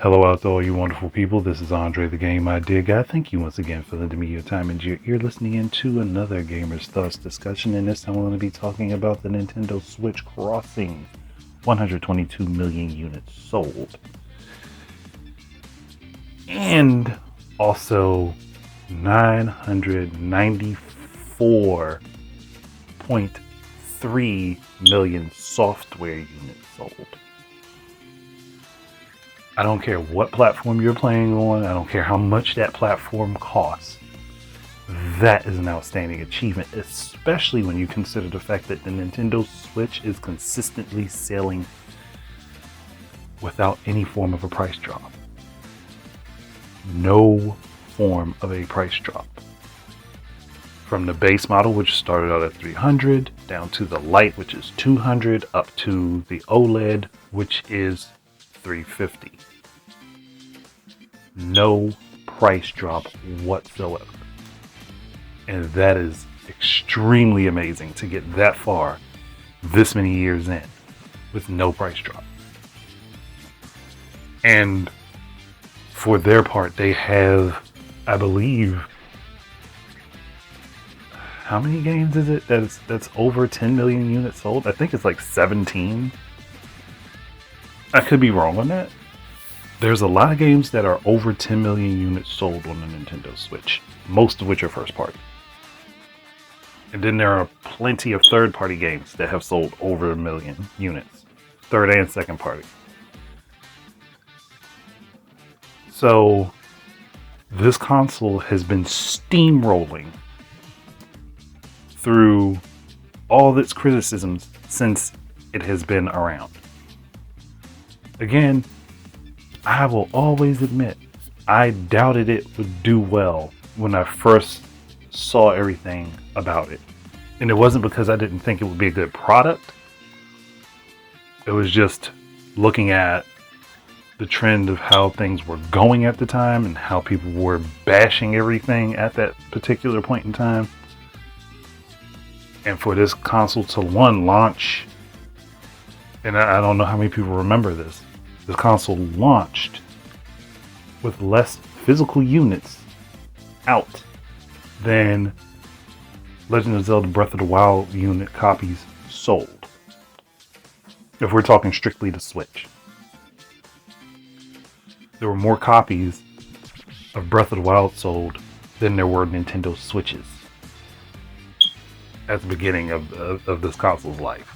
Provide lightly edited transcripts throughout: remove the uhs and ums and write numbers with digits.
Hello out to all you wonderful people. This is Andre, the Game Idea Guy. Thank you once again for lending me your time and you're listening into another Gamer's Thoughts discussion. And this time I'm going to be talking about the Nintendo Switch crossing 122 million units sold. And also 994.3 million software units sold. I don't care what platform you're playing on. I don't care how much that platform costs. That is an outstanding achievement, especially when you consider the fact that the Nintendo Switch is consistently selling without any form of a price drop. No form of a price drop. From the base model, which started out at $300, down to the Lite, which is $200, up to the OLED, which is $350. No price drop whatsoever. And that is extremely amazing to get that far this many years in with no price drop. And for their part, they have, I believe, how many games is it that's over 10 million units sold? I think it's like 17. I could be wrong on that. There's a lot of games that are over 10 million units sold on the Nintendo Switch, most of which are first party. And then there are plenty of third party games that have sold over 1 million units, third and second party. So this console has been steamrolling through all of its criticisms since it has been around. Again, I will always admit, I doubted it would do well when I first saw everything about it. And it wasn't because I didn't think it would be a good product. It was just looking at the trend of how things were going at the time and how people were bashing everything at that particular point in time. And for this console to launch, and I don't know how many people remember this, the console launched with less physical units out than Legend of Zelda Breath of the Wild unit copies sold. If we're talking strictly the Switch. There were more copies of Breath of the Wild sold than there were Nintendo Switches at the beginning of this console's life.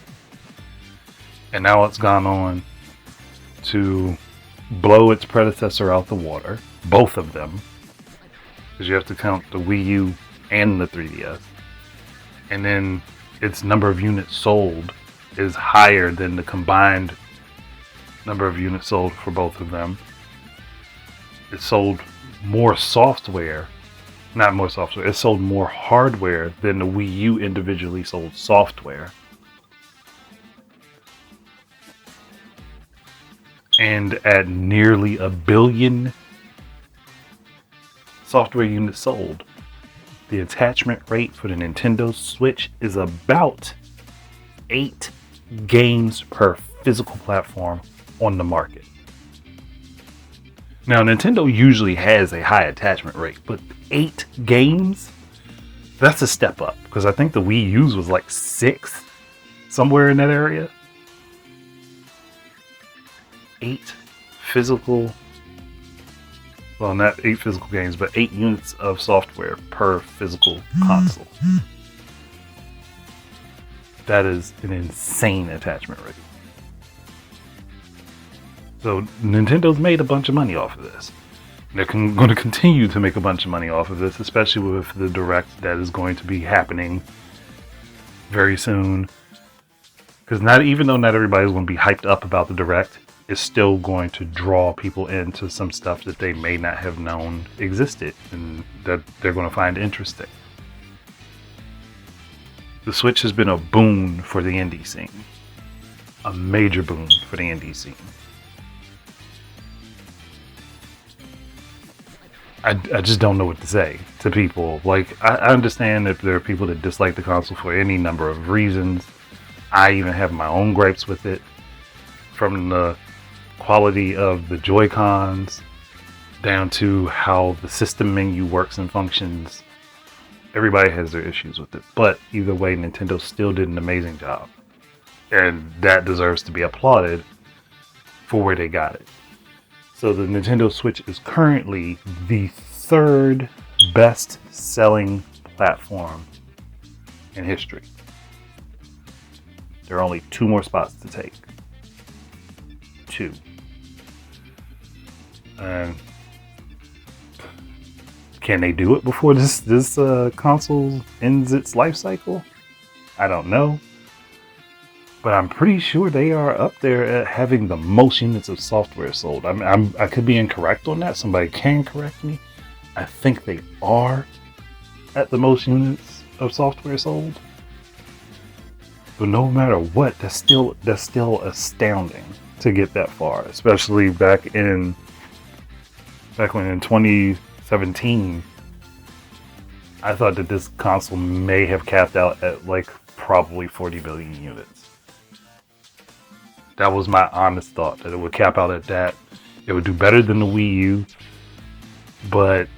And now it's gone on to blow its predecessor out the water, both of them, because you have to count the Wii U and the 3DS. And then its number of units sold is higher than the combined number of units sold for both of them. It sold more software, not more software, it sold more hardware than the Wii U individually sold software. And at nearly 1 billion software units sold, the attachment rate for the Nintendo Switch is about 8 games per physical platform on the market. Now, Nintendo usually has a high attachment rate, but 8 games? That's a step up, because I think the Wii U's was like 6, somewhere in that area. 8 physical, well, not 8 physical games, but 8 units of software per physical console. That is an insane attachment rate. So Nintendo's made a bunch of money off of this. They're going to continue to make a bunch of money off of this, especially with the Direct that is going to be happening very soon. Because even though not everybody's going to be hyped up about the Direct, it's still going to draw people into some stuff that they may not have known existed and that they're going to find interesting. The Switch has been a boon for the indie scene. A major boon for the indie scene. I just don't know what to say to people. Like, I understand that there are people that dislike the console for any number of reasons. I even have my own gripes with it. From the quality of the Joy-Cons down to how the system menu works and functions. Everybody has their issues with it, but either way, Nintendo still did an amazing job, and that deserves to be applauded for where they got it. So the Nintendo Switch is currently the third best selling platform in history. There are only 2 more spots to take. 2. And can they do it before this console ends its life cycle? I don't know. But I'm pretty sure they are up there at having the most units of software sold. I could be incorrect on that. Somebody can correct me. I think they are at the most units of software sold. But no matter what, that's still astounding to get that far. Especially back when in 2017, I thought that this console may have capped out at like probably 40 million units. That was my honest thought, that it would cap out at that. It would do better than the Wii U, but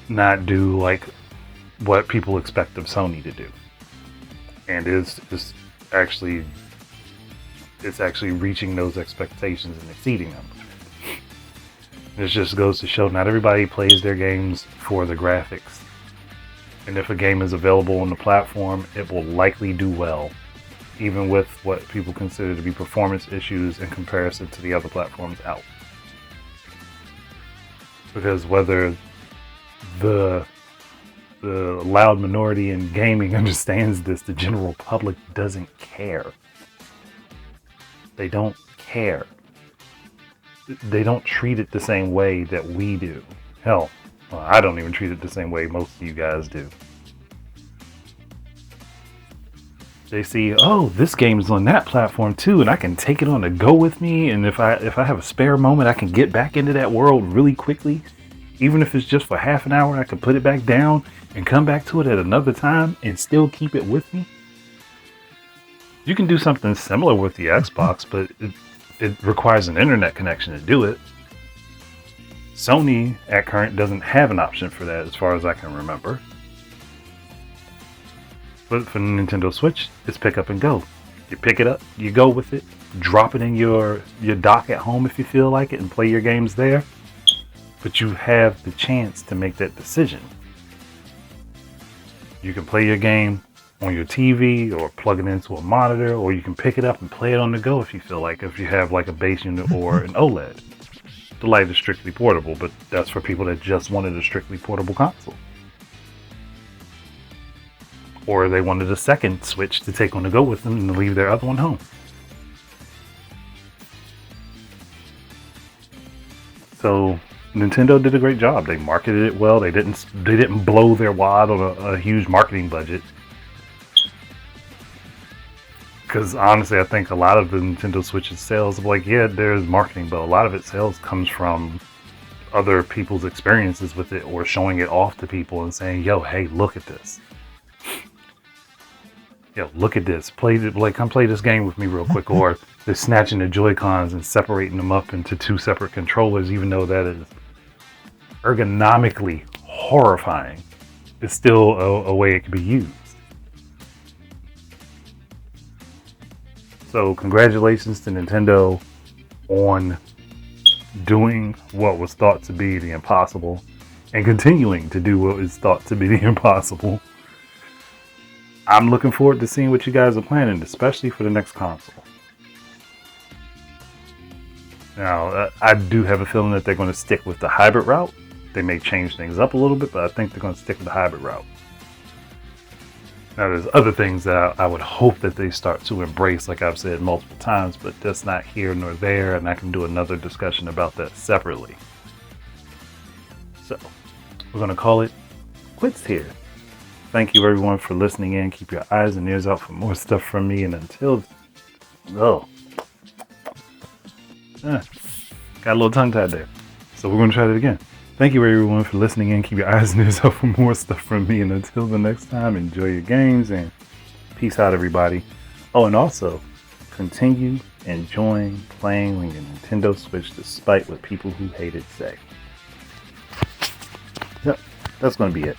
not do like what people expect of Sony to do. And it's actually reaching those expectations and exceeding them. It just goes to show not everybody plays their games for the graphics. And if a game is available on the platform, it will likely do well, even with what people consider to be performance issues in comparison to the other platforms out. Because whether the loud minority in gaming understands this, the general public doesn't care. They don't care. They don't treat it the same way that we do. Hell, well, I don't even treat it the same way most of you guys do. They see, oh, this game is on that platform too, and I can take it on the go with me, and if I have a spare moment, I can get back into that world really quickly. Even if it's just for half an hour, I can put it back down and come back to it at another time and still keep it with me. You can do something similar with the Xbox, but it requires an internet connection to do it. Sony at current doesn't have an option for that as far as I can remember. But for Nintendo Switch, it's pick up and go. You pick it up, you go with it, drop it in your dock at home if you feel like it, and play your games there. But you have the chance to make that decision. You can play your game on your TV or plug it into a monitor, or you can pick it up and play it on the go if you feel like, if you have like a base unit or an OLED. The Lite is strictly portable, but that's for people that just wanted a strictly portable console. Or they wanted a second Switch to take on the go with them and leave their other one home. So Nintendo did a great job. They marketed it well. They didn't blow their wad on a huge marketing budget. Because honestly, I think a lot of the Nintendo Switch's sales, like, yeah, there's marketing, but a lot of its sales comes from other people's experiences with it, or showing it off to people and saying, yo, hey, look at this. Yo, look at this. Come play this game with me real quick. Or they're snatching the Joy-Cons and separating them up into 2 separate controllers, even though that is ergonomically horrifying. It's still a way it can be used. So congratulations to Nintendo on doing what was thought to be the impossible, and continuing to do what is thought to be the impossible. I'm looking forward to seeing what you guys are planning, especially for the next console. Now, I do have a feeling that they're going to stick with the hybrid route. They may change things up a little bit, but I think they're going to stick with the hybrid route. Now, there's other things that I would hope that they start to embrace, like I've said multiple times, but that's not here nor there, and I can do another discussion about that separately. So, we're going to call it quits here. Thank you, everyone, for listening in. Keep your eyes and ears out for more stuff from me, and until... got a little tongue-tied there. So we're going to try that again. Thank you, everyone, for listening in. Keep your eyes and ears out for more stuff from me. And until the next time, enjoy your games and peace out, everybody. Oh, and also, Continue enjoying playing on your Nintendo Switch despite what people who hate it say. Yep, that's going to be it.